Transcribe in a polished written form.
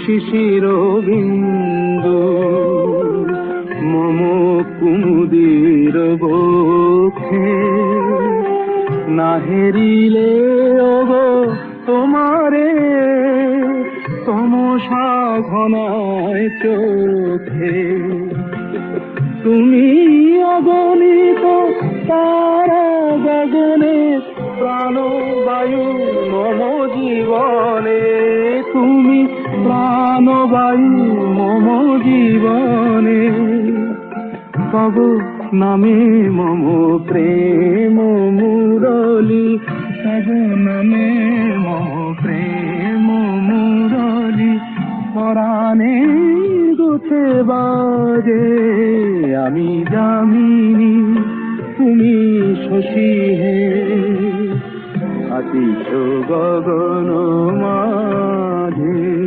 শিশির বিন্দু মম কুমুদির বক্ষে না হেরিলে ওগো তোমারে তমসা ঘনায় চোখে তুমি অগণিত তারা গগনে প্রাণবায়ু মম জীবনে তুমি প্রাণবায়ু মম জীবনে তব নামে মম প্রেম মুরলি তব নামে মম প্রেম মুরলি পরাণে গুছে বাজে আমি যামিনী তুমি শশী হে আতিশ গগন মাঝে।